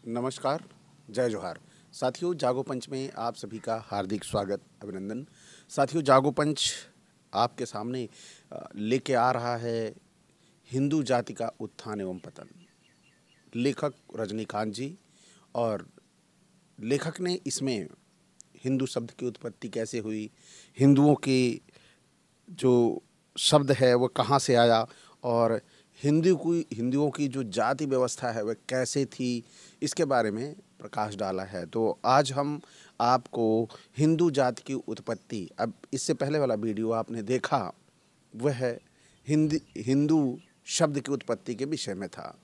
नमस्कार, जय जोहार। साथियों, जागो पंच में आप सभी का हार्दिक स्वागत, अभिनंदन। साथियों, जागो पंच आपके सामने लेके आ रहा है हिंदू जाति का उत्थान एवं पतन। लेखक रजनीकांत जी, और लेखक ने इसमें हिंदू शब्द की उत्पत्ति कैसे हुई, हिंदुओं की जो शब्द है वो कहाँ से आया, और हिंदुओं की जो जाति व्यवस्था है वह कैसे थी, इसके बारे में प्रकाश डाला है। तो आज हम आपको हिंदू जाति की उत्पत्ति, अब इससे पहले वाला वीडियो आपने देखा वह हिंदू शब्द की उत्पत्ति के विषय में था।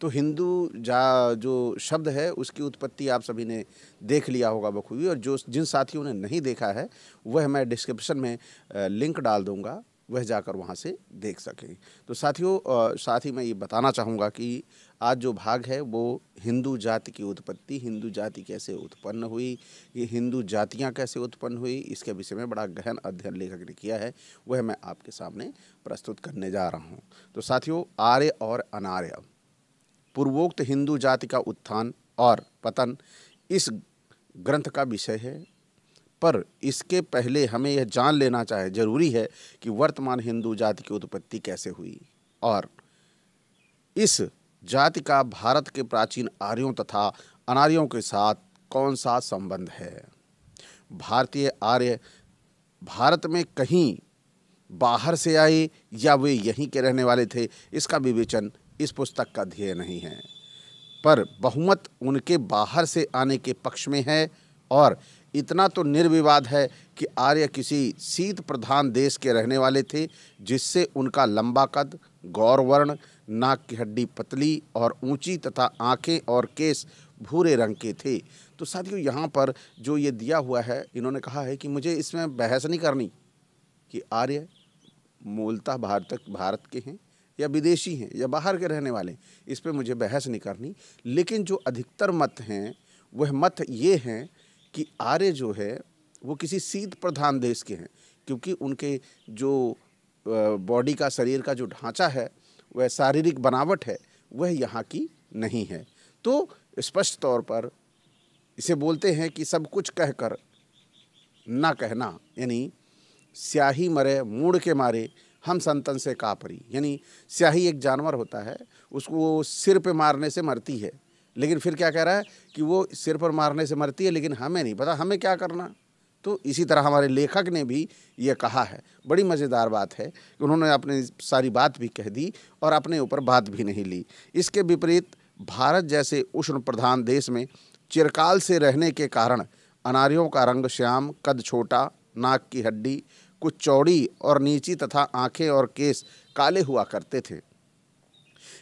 तो जो शब्द है उसकी उत्पत्ति आप सभी ने देख लिया होगा बखूबी, और जिन साथियों ने नहीं देखा है वह मैं डिस्क्रिप्शन में लिंक डाल दूंगा, वह जाकर वहाँ से देख सकें। तो साथियों, साथ ही मैं ये बताना चाहूँगा कि आज जो भाग है वो हिंदू जाति की उत्पत्ति, हिंदू जाति कैसे उत्पन्न हुई, ये हिंदू जातियाँ कैसे उत्पन्न हुई, इसके विषय में बड़ा गहन अध्ययन लेखक ने किया है, वह मैं आपके सामने प्रस्तुत करने जा रहा हूँ। तो साथियों, आर्य और अनार्य, पूर्वोक्त हिंदू जाति का उत्थान और पतन इस ग्रंथ का विषय है। पर इसके पहले हमें यह जान लेना जरूरी है कि वर्तमान हिंदू जाति की उत्पत्ति कैसे हुई और इस जाति का भारत के प्राचीन आर्यों तथा अनार्यों के साथ कौन सा संबंध है। भारतीय आर्य भारत में कहीं बाहर से आए या वे यहीं के रहने वाले थे, इसका विवेचन इस पुस्तक का ध्येय नहीं है, पर बहुमत उनके बाहर से आने के पक्ष में है। और इतना तो निर्विवाद है कि आर्य किसी शीत प्रधान देश के रहने वाले थे, जिससे उनका लंबा कद, गौरवर्ण, नाक की हड्डी पतली और ऊंची तथा आंखें और केस भूरे रंग के थे। तो साथियों, यहाँ पर जो ये दिया हुआ है, इन्होंने कहा है कि मुझे इसमें बहस नहीं करनी कि आर्य मूलतः भारत के हैं या विदेशी हैं या बाहर के रहने वाले, इस पे मुझे बहस नहीं करनी। लेकिन जो अधिकतर मत हैं वह मत ये हैं कि आर्य जो है वो किसी शीत प्रधान देश के हैं, क्योंकि उनके जो बॉडी का, शरीर का जो ढांचा है, वह शारीरिक बनावट है, वह यहाँ की नहीं है। तो स्पष्ट तौर पर इसे बोलते हैं कि सब कुछ कहकर ना कहना, यानी स्याही मरे मूड़ के मारे हम संतन से का परी। यानी स्याही एक जानवर होता है, उसको सिर पे मारने से मरती है, लेकिन फिर क्या कह रहा है कि वो सिर पर मारने से मरती है, लेकिन हमें नहीं पता हमें क्या करना। तो इसी तरह हमारे लेखक ने भी ये कहा है। बड़ी मज़ेदार बात है कि उन्होंने अपनी सारी बात भी कह दी और अपने ऊपर बात भी नहीं ली। इसके विपरीत भारत जैसे उष्ण प्रधान देश में चिरकाल से रहने के कारण अनार्यों का रंग श्याम, कद छोटा, नाक की हड्डी कुछ चौड़ी और नीची तथा आंखें और केस काले हुआ करते थे।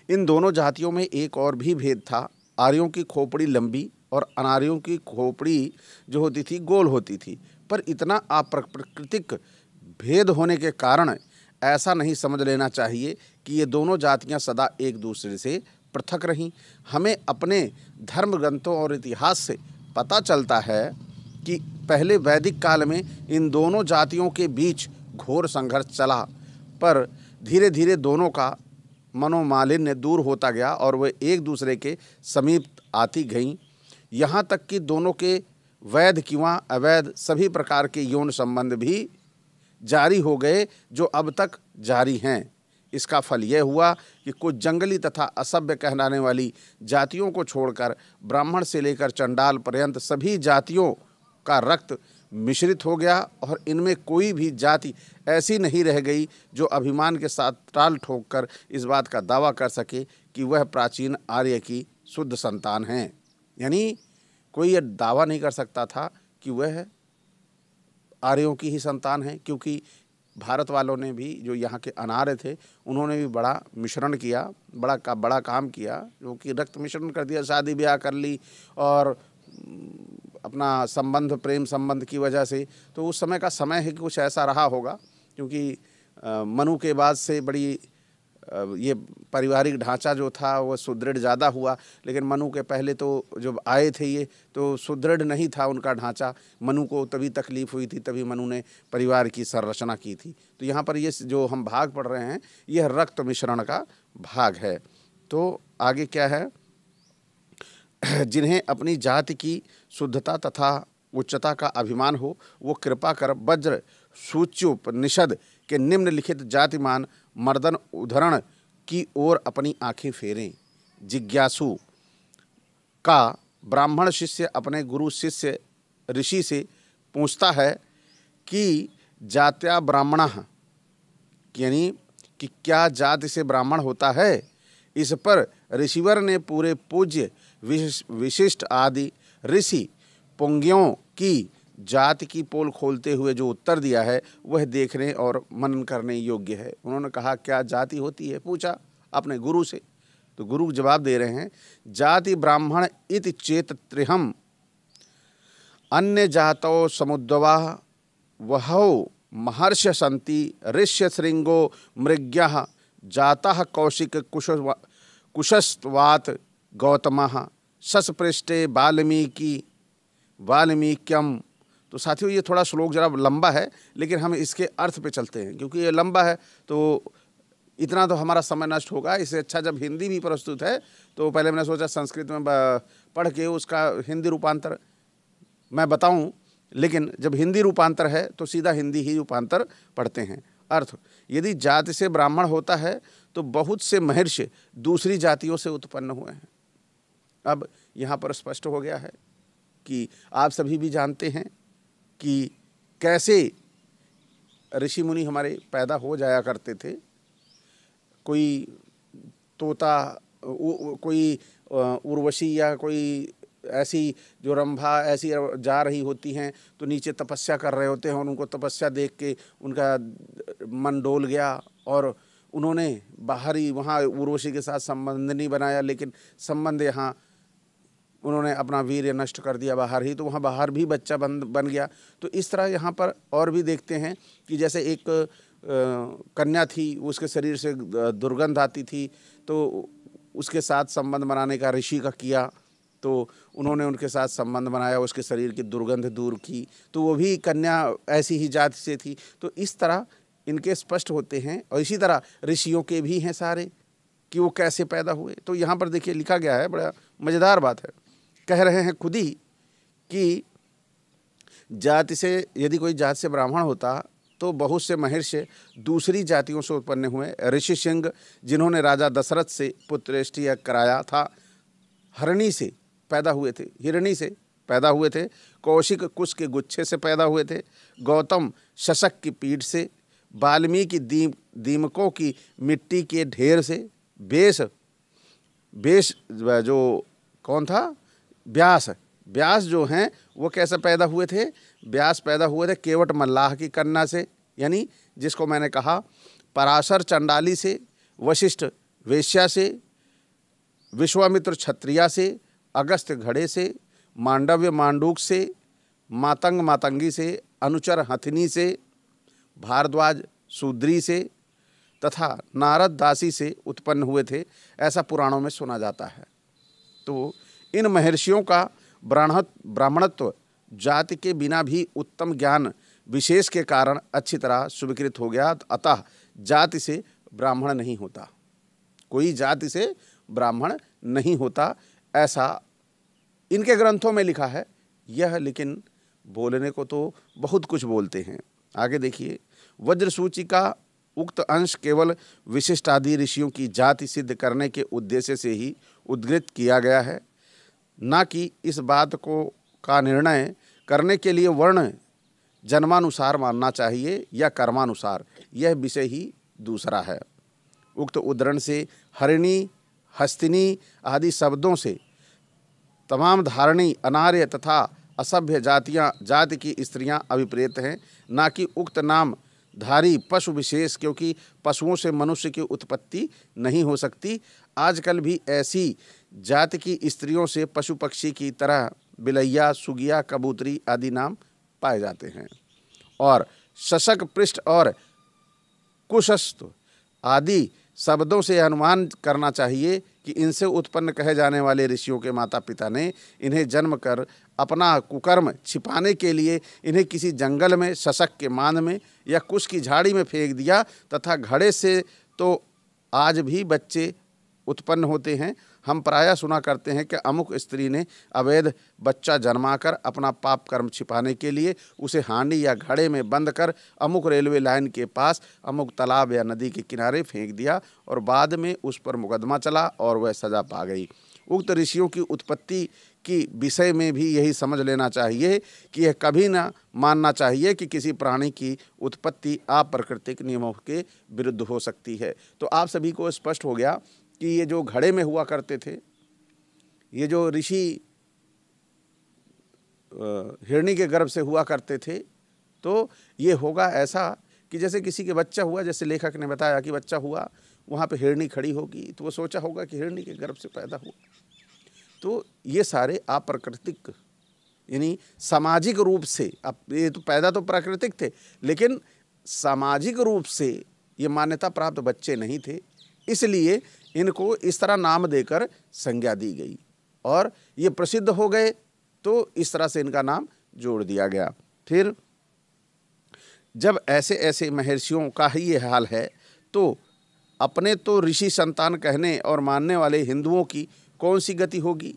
इन दोनों जातियों में एक और भी भेद था। आर्यों की खोपड़ी लंबी और अनार्यों की खोपड़ी जो होती थी गोल होती थी। पर इतना अप्राकृतिक भेद होने के कारण ऐसा नहीं समझ लेना चाहिए कि ये दोनों जातियां सदा एक दूसरे से पृथक रहीं। हमें अपने धर्म ग्रंथों और इतिहास से पता चलता है कि पहले वैदिक काल में इन दोनों जातियों के बीच घोर संघर्ष चला, पर धीरे धीरे दोनों का मनोमालिन्य दूर होता गया और वे एक दूसरे के समीप आती गईं। यहाँ तक कि दोनों के वैध किंवा अवैध सभी प्रकार के यौन संबंध भी जारी हो गए, जो अब तक जारी हैं। इसका फल यह हुआ कि कुछ जंगली तथा असभ्य कहलाने वाली जातियों को छोड़कर ब्राह्मण से लेकर चंडाल पर्यंत सभी जातियों का रक्त मिश्रित हो गया, और इनमें कोई भी जाति ऐसी नहीं रह गई जो अभिमान के साथ ताल ठोककर इस बात का दावा कर सके कि वह प्राचीन आर्य की शुद्ध संतान है। यानी कोई यह दावा नहीं कर सकता था कि वह आर्यों की ही संतान है, क्योंकि भारत वालों ने भी, जो यहाँ के अनार्य थे, उन्होंने भी बड़ा मिश्रण किया, बड़ा काम किया, जो कि रक्त मिश्रण कर दिया, शादी ब्याह कर ली और अपना संबंध, प्रेम संबंध की वजह से। तो उस समय का समय है कि कुछ ऐसा रहा होगा, क्योंकि मनु के बाद से बड़ी ये पारिवारिक ढांचा जो था वह सुदृढ़ ज़्यादा हुआ, लेकिन मनु के पहले तो जब आए थे ये तो सुदृढ़ नहीं था उनका ढांचा। मनु को तभी तकलीफ़ हुई थी, तभी मनु ने परिवार की संरचना की थी। तो यहाँ पर ये जो हम भाग पढ़ रहे हैं, यह रक्त मिश्रण का भाग है। तो आगे क्या है जिन्हें अपनी जाति की शुद्धता तथा उच्चता का अभिमान हो, वो कृपा कर वज्र सूच्योपनिषद के निम्नलिखित जातिमान मर्दन उद्धरण की ओर अपनी आंखें फेरें। जिज्ञासु का ब्राह्मण शिष्य अपने गुरु शिष्य ऋषि से पूछता है कि जात्या ब्राह्मणः, यानी कि क्या जाति से ब्राह्मण होता है। इस पर ऋषिवर ने पूरे पूज्य विशिष्ट आदि ऋषि पुंग्यों की जाति की पोल खोलते हुए जो उत्तर दिया है वह देखने और मनन करने योग्य है। उन्होंने कहा क्या जाति होती है, पूछा अपने गुरु से। तो गुरु जवाब दे रहे हैं, जाति ब्राह्मण इति चेत त्रिहम अन्य जातो समुद्भवा वहौ महर्ष संति ऋष्य श्रृंगो मृग्यः जातः कौशिक कुशस्त्वात् गौतमः शशपृष्ठे वाल्मीक्यम। तो साथियों ये थोड़ा श्लोक जरा लंबा है, लेकिन हम इसके अर्थ पे चलते हैं क्योंकि ये लंबा है तो इतना तो हमारा समय नष्ट होगा। इससे अच्छा जब हिंदी भी प्रस्तुत है तो पहले मैंने सोचा संस्कृत में पढ़ के उसका हिंदी रूपांतर मैं बताऊं, लेकिन जब हिंदी रूपांतर है तो सीधा हिंदी ही रूपांतर पढ़ते हैं। अर्थ, यदि जाति से ब्राह्मण होता है तो बहुत से महर्षि दूसरी जातियों से उत्पन्न हुए हैं। अब यहाँ पर स्पष्ट हो गया है कि आप सभी भी जानते हैं कि कैसे ऋषि मुनि हमारे पैदा हो जाया करते थे। कोई तोता, कोई उर्वशी या कोई ऐसी जो रंभा ऐसी जा रही होती हैं तो नीचे तपस्या कर रहे होते हैं और उनको तपस्या देख के उनका मन डोल गया और उन्होंने बाहर ही वहाँ उर्वशी के साथ संबंध नहीं बनाया, लेकिन संबंध यहाँ उन्होंने अपना वीर्य नष्ट कर दिया बाहर ही, तो वहाँ बाहर भी बच्चा बन गया। तो इस तरह यहाँ पर और भी देखते हैं कि जैसे एक कन्या थी, उसके शरीर से दुर्गंध आती थी तो उसके साथ संबंध बनाने का ऋषि का किया, तो उन्होंने उनके साथ संबंध बनाया, उसके शरीर की दुर्गंध दूर की, तो वो भी कन्या ऐसी ही जाति से थी। तो इस तरह इनके स्पष्ट होते हैं। और इसी तरह ऋषियों के भी हैं सारे कि वो कैसे पैदा हुए। तो यहाँ पर देखिए लिखा गया है, बड़ा मज़ेदार बात है। कह रहे हैं खुद ही कि जाति से, यदि कोई जाति से ब्राह्मण होता तो बहुत से महर्षि दूसरी जातियों से उत्पन्न हुए। ऋषि सिंह जिन्होंने राजा दशरथ से पुत्रेष्टि कराया था, हरणी से पैदा हुए थे, हिरणी से पैदा हुए थे। कौशिक कुश के गुच्छे से पैदा हुए थे। गौतम शशक की पीठ से। वाल्मीकि दीमकों की मिट्टी के ढेर से। बेश जो कौन था, व्यास जो हैं वो कैसे पैदा हुए थे। व्यास पैदा हुए थे केवट मल्लाह की कन्या से, यानी जिसको मैंने कहा। पराशर चंडाली से। वशिष्ठ वेश्या से। विश्वामित्र क्षत्रिया से। अगस्त्य घड़े से। मांडव्य मांडूक से। मातंग मातंगी से। अनुचर हथिनी से। भारद्वाज शूद्री से तथा नारद दासी से उत्पन्न हुए थे, ऐसा पुराणों में सुना जाता है। तो इन महर्षियों का ब्राह्मणत्व जाति के बिना भी उत्तम ज्ञान विशेष के कारण अच्छी तरह स्वीकृत हो गया। अतः जाति से ब्राह्मण नहीं होता, कोई जाति से ब्राह्मण नहीं होता, ऐसा इनके ग्रंथों में लिखा है। यह लेकिन बोलने को तो बहुत कुछ बोलते हैं। आगे देखिए, वज्रसूची का उक्त अंश केवल विशिष्ट आदि ऋषियों की जाति सिद्ध करने के उद्देश्य से ही उद्धृत किया गया है, ना कि इस बात को का निर्णय करने के लिए वर्ण जन्मानुसार मानना चाहिए या कर्मानुसार। यह विषय ही दूसरा है। उक्त उद्धरण से हरिणी, हस्तिनी आदि शब्दों से तमाम धारणी, अनार्य तथा असभ्य जाति की स्त्रियां अभिप्रेत हैं, ना कि उक्त नाम धारी पशु विशेष, क्योंकि पशुओं से मनुष्य की उत्पत्ति नहीं हो सकती। आजकल भी ऐसी जाति की स्त्रियों से पशु पक्षी की तरह बिलैया, सुगिया, कबूतरी आदि नाम पाए जाते हैं। और शशक, पृष्ठ और कुशस्थ आदि शब्दों से अनुमान करना चाहिए कि इनसे उत्पन्न कहे जाने वाले ऋषियों के माता पिता ने इन्हें जन्म कर अपना कुकर्म छिपाने के लिए इन्हें किसी जंगल में, शशक के मान में या कुश की झाड़ी में फेंक दिया, तथा घड़े से तो आज भी बच्चे उत्पन्न होते हैं। हम प्रायः सुना करते हैं कि अमुक स्त्री ने अवैध बच्चा जन्माकर अपना पाप कर्म छिपाने के लिए उसे हांडी या घड़े में बंद कर अमुक रेलवे लाइन के पास अमुक तालाब या नदी के किनारे फेंक दिया और बाद में उस पर मुकदमा चला और वह सजा पा गई। उक्त ऋषियों की उत्पत्ति की विषय में भी यही समझ लेना चाहिए कि यह कभी ना मानना चाहिए कि किसी प्राणी की उत्पत्ति अप्राकृतिक नियमों के विरुद्ध हो सकती है। तो आप सभी को स्पष्ट हो गया कि ये जो घड़े में हुआ करते थे, ये जो ऋषि हिरणी के गर्भ से हुआ करते थे, तो ये होगा ऐसा कि जैसे किसी के बच्चा हुआ, जैसे लेखक ने बताया कि बच्चा हुआ, वहाँ पे हिरणी खड़ी होगी, तो वो सोचा होगा कि हिरणी के गर्भ से पैदा हुआ। तो ये सारे अप्राकृतिक यानी सामाजिक रूप से, अब ये तो पैदा तो प्राकृतिक थे लेकिन सामाजिक रूप से ये मान्यता प्राप्त बच्चे नहीं थे, इसलिए इनको इस तरह नाम देकर संज्ञा दी गई और ये प्रसिद्ध हो गए, तो इस तरह से इनका नाम जोड़ दिया गया। फिर जब ऐसे ऐसे महर्षियों का ही ये हाल है, तो अपने तो ऋषि संतान कहने और मानने वाले हिंदुओं की कौन सी गति होगी।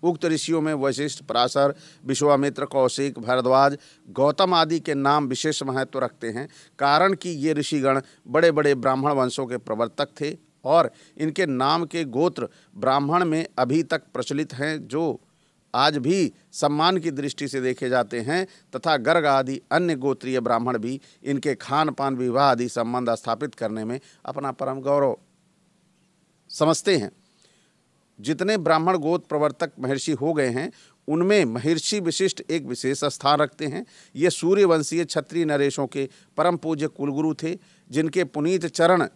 उक्त ऋषियों में वशिष्ठ, पराशर, विश्वामित्र, कौशिक, भारद्वाज, गौतम आदि के नाम विशेष महत्व रखते हैं, कारण कि ये ऋषिगण बड़े बड़े ब्राह्मण वंशों के प्रवर्तक थे और इनके नाम के गोत्र ब्राह्मण में अभी तक प्रचलित हैं, जो आज भी सम्मान की दृष्टि से देखे जाते हैं, तथा गर्ग आदि अन्य गोत्रीय ब्राह्मण भी इनके खान पान, विवाह आदि संबंध स्थापित करने में अपना परम गौरव समझते हैं। जितने ब्राह्मण गोत्र प्रवर्तक महर्षि हो गए हैं, उनमें महर्षि वशिष्ठ एक विशेष स्थान रखते हैं। ये सूर्यवंशीय क्षत्रिय नरेशों के परम पूज्य कुलगुरु थे, जिनके पुनीत चरण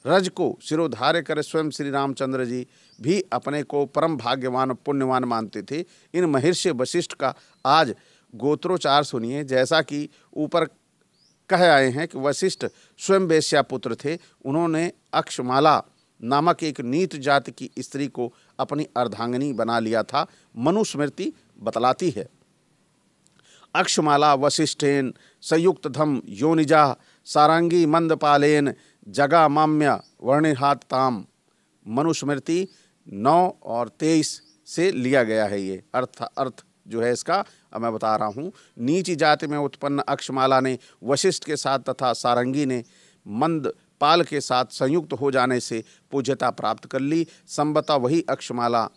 रज को शिरोधार्य कर स्वयं श्री रामचंद्र जी भी अपने को परम भाग्यवान पुण्यवान मानते थे। इन महर्षि वशिष्ठ का आज गोत्रोच्चार सुनिए। जैसा कि ऊपर कह आए हैं कि वशिष्ठ स्वयं वेश्या पुत्र थे। उन्होंने अक्षमाला नामक एक नीच जाति की स्त्री को अपनी अर्धांगिनी बना लिया था। मनुस्मृति बतलाती है, अक्षमाला वशिष्ठेन संयुक्त धम योनिजा सारंगी मंदपालेन जगा माम्य वर्णिहात ताम। मनुस्मृति 9 और 23 से लिया गया है। ये अर्थ जो है इसका अब मैं बता रहा हूँ। नीच जाति में उत्पन्न अक्षमाला ने वशिष्ठ के साथ तथा सारंगी ने मंदपाल के साथ संयुक्त हो जाने से पूज्यता प्राप्त कर ली। संभवतः वही अक्षमाला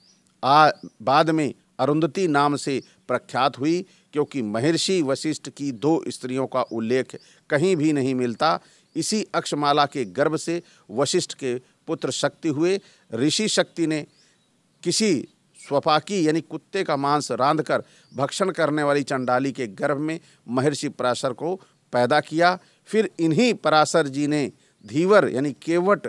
बाद में अरुंधति नाम से प्रख्यात हुई, क्योंकि महर्षि वशिष्ठ की 2 स्त्रियों का उल्लेख कहीं भी नहीं मिलता। इसी अक्षमाला के गर्भ से वशिष्ठ के पुत्र शक्ति हुए। ऋषि शक्ति ने किसी स्वपाकी यानी कुत्ते का मांस रांधकर भक्षण करने वाली चंडाली के गर्भ में महर्षि पराशर को पैदा किया। फिर इन्हीं पराशर जी ने धीवर यानी केवट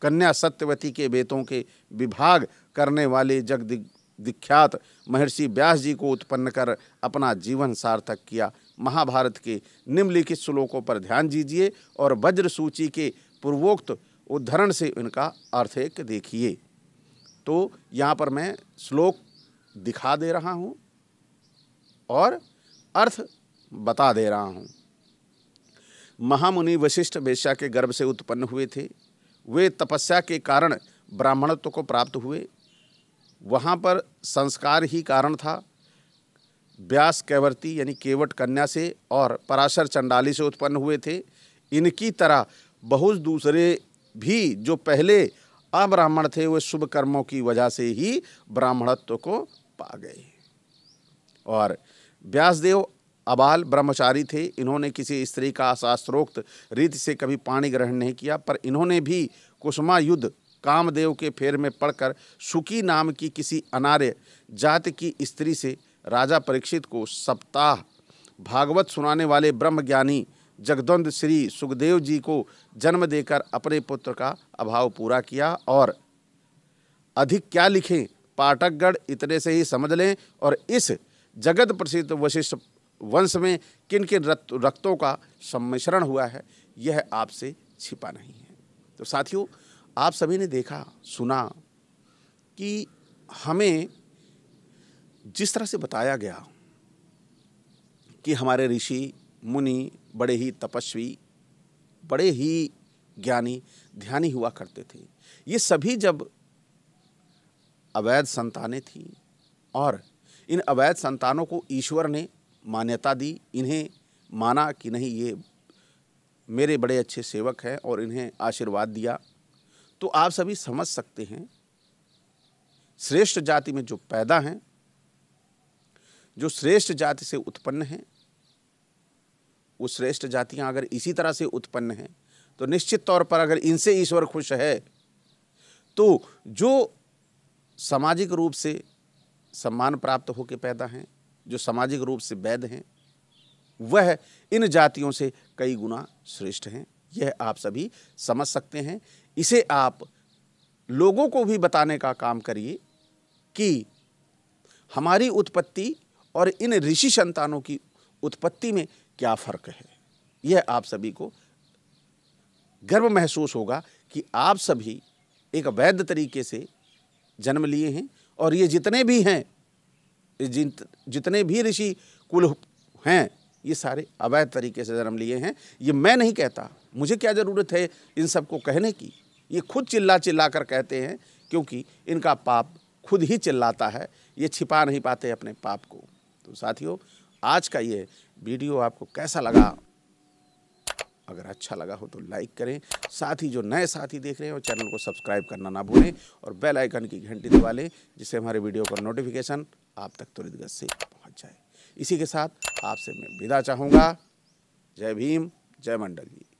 कन्या सत्यवती के बेटों के विभाग करने वाले जगविख्यात महर्षि व्यास जी को उत्पन्न कर अपना जीवन सार्थक किया। महाभारत के निम्नलिखित श्लोकों पर ध्यान दीजिए और वज्र सूची के पूर्वोक्त उद्धरण से इनका अर्थ एक देखिए। तो यहाँ पर मैं श्लोक दिखा दे रहा हूँ और अर्थ बता दे रहा हूँ। महामुनि वशिष्ठ वेश्या के गर्भ से उत्पन्न हुए थे। वे तपस्या के कारण ब्राह्मणत्व को प्राप्त हुए। वहाँ पर संस्कार ही कारण था। व्यास कैवर्ती यानी केवट कन्या से और पराशर चंडाली से उत्पन्न हुए थे। इनकी तरह बहुत दूसरे भी जो पहले अब्राह्मण थे, वे शुभ कर्मों की वजह से ही ब्राह्मणत्व को पा गए। और व्यासदेव अबाल ब्रह्मचारी थे। इन्होंने किसी स्त्री का शास्त्रोक्त रीति से कभी पाणी ग्रहण नहीं किया, पर इन्होंने भी कुसुमा युद्ध कामदेव के फेर में पड़कर सुकी नाम की किसी अनार्य जाति की स्त्री से राजा परीक्षित को सप्ताह भागवत सुनाने वाले ब्रह्मज्ञानी जगद्वंद श्री सुखदेव जी को जन्म देकर अपने पुत्र का अभाव पूरा किया। और अधिक क्या लिखें, पाठकगण इतने से ही समझ लें। और इस जगत प्रसिद्ध वशिष्ठ वंश में किन किन रक्तों का सम्मिश्रण हुआ है, यह आपसे छिपा नहीं है। तो साथियों, आप सभी ने देखा सुना कि हमें जिस तरह से बताया गया कि हमारे ऋषि मुनि बड़े ही तपस्वी, बड़े ही ज्ञानी ध्यानी हुआ करते थे। ये सभी जब अवैध संतानें थीं और इन अवैध संतानों को ईश्वर ने मान्यता दी, इन्हें माना कि नहीं ये मेरे बड़े अच्छे सेवक हैं और इन्हें आशीर्वाद दिया, तो आप सभी समझ सकते हैं श्रेष्ठ जाति में जो पैदा हैं, जो श्रेष्ठ जाति से उत्पन्न हैं, वो श्रेष्ठ जातियां अगर इसी तरह से उत्पन्न हैं तो निश्चित तौर पर अगर इनसे ईश्वर खुश है तो जो सामाजिक रूप से सम्मान प्राप्त होकर पैदा हैं, जो सामाजिक रूप से वैध हैं, वह इन जातियों से कई गुना श्रेष्ठ हैं। यह आप सभी समझ सकते हैं। इसे आप लोगों को भी बताने का काम करिए कि हमारी उत्पत्ति और इन ऋषि संतानों की उत्पत्ति में क्या फर्क है। यह आप सभी को गर्व महसूस होगा कि आप सभी एक वैध तरीके से जन्म लिए हैं और ये जितने भी हैं, जितने भी ऋषि कुल हैं, ये सारे अवैध तरीके से जन्म लिए हैं। ये मैं नहीं कहता, मुझे क्या ज़रूरत है इन सबको कहने की। ये खुद चिल्ला चिल्ला कर कहते हैं क्योंकि इनका पाप खुद ही चिल्लाता है, ये छिपा नहीं पाते अपने पाप को। तो साथियों, आज का ये वीडियो आपको कैसा लगा? अगर अच्छा लगा हो तो लाइक करें। साथ ही जो नए साथी देख रहे हैं वो चैनल को सब्सक्राइब करना ना भूलें और बेल आइकन की घंटी दबा लें, जिससे हमारे वीडियो का नोटिफिकेशन आप तक त्वरित गति से पहुंच जाए। इसी के साथ आपसे मैं विदा चाहूँगा। जय भीम, जय मंडल जी।